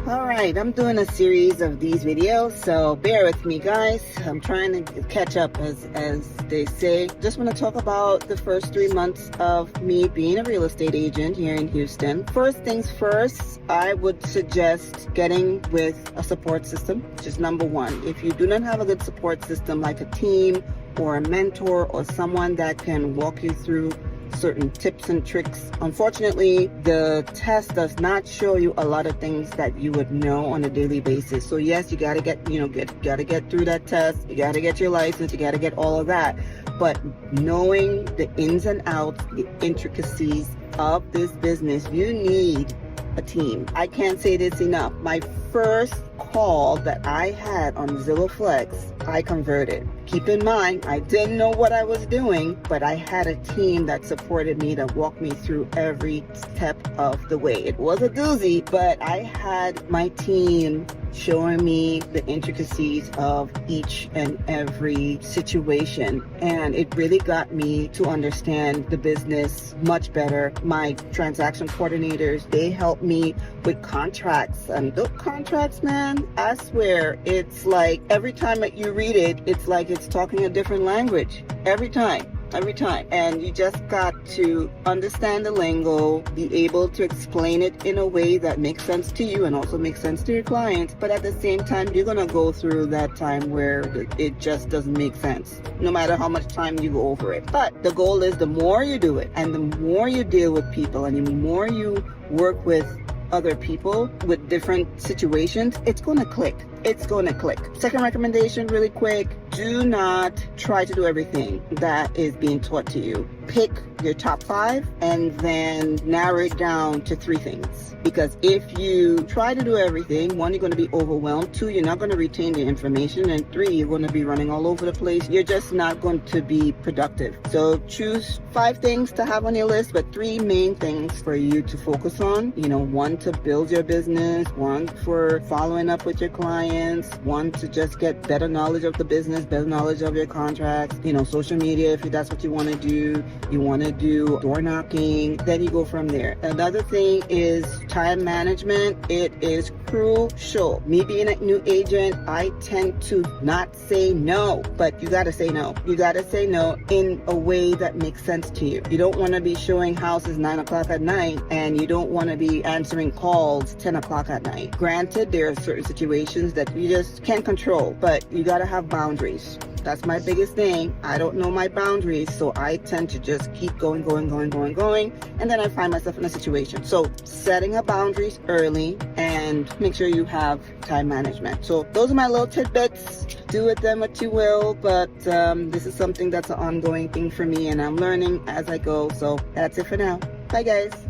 Alright, I'm doing a series of these videos, so bear with me guys. I'm trying to catch up as they say. Just want to talk about the first 3 months of me being a real estate agent here in Houston. First things first, I would suggest getting with a support system, which is number one. If you do not have a good support system like a team or a mentor or someone that can walk you through certain tips and tricks. Unfortunately, the test does not show you a lot of things that you would know on a daily basis. So yes, you gotta get through that test. You gotta get your license. You gotta get all of that. But knowing the ins and outs, the intricacies of this business, you need a team. I can't say this enough. My first call that I had on Zillow Flex, I converted. Keep in mind, I didn't know what I was doing, but I had a team that supported me, that walked me through every step of the way. It was a doozy, but I had my team showing me the intricacies of each and every situation, and it really got me to understand the business much better. My transaction coordinators, they helped me with contracts, and those contracts, man, I swear, it's like every time that you read it, it's like it's talking a different language every time. And you just got to understand the lingo, be able to explain it in a way that makes sense to you and also makes sense to your clients. But at the same time, you're gonna go through that time where it just doesn't make sense, no matter how much time you go over it. But the goal is, the more you do it and the more you deal with people and the more you work with other people with different situations, it's gonna click. Second recommendation, really quick: do not try to do everything that is being taught to you. Pick your top 5 and then narrow it down to 3 things. Because if you try to do everything, 1, you're going to be overwhelmed. 2, you're not going to retain the information. And 3, you're going to be running all over the place. You're just not going to be productive. So choose 5 things to have on your list, but 3 main things for you to focus on. 1 to build your business, 1 for following up with your clients, 1 to just get better knowledge of the business, better knowledge of your contracts, social media if that's what you want to do. You want to do door knocking, then you go from there. Another thing is time management. It is crucial. Me being a new agent, I tend to not say no, but you got to say no. You got to say no in a way that makes sense to you. You don't want to be showing houses 9 o'clock at night, and you don't want to be answering calls 10 o'clock at night. Granted, there are certain situations that you just can't control, but you got to have boundaries. That's my biggest thing. I don't know my boundaries, so I tend to just keep going, and then I find myself in a situation. So setting up boundaries early and make sure you have time management. So those are my little tidbits. Do with them what you will, but this is something that's an ongoing thing for me, and I'm learning as I go. So that's it for now. Bye guys.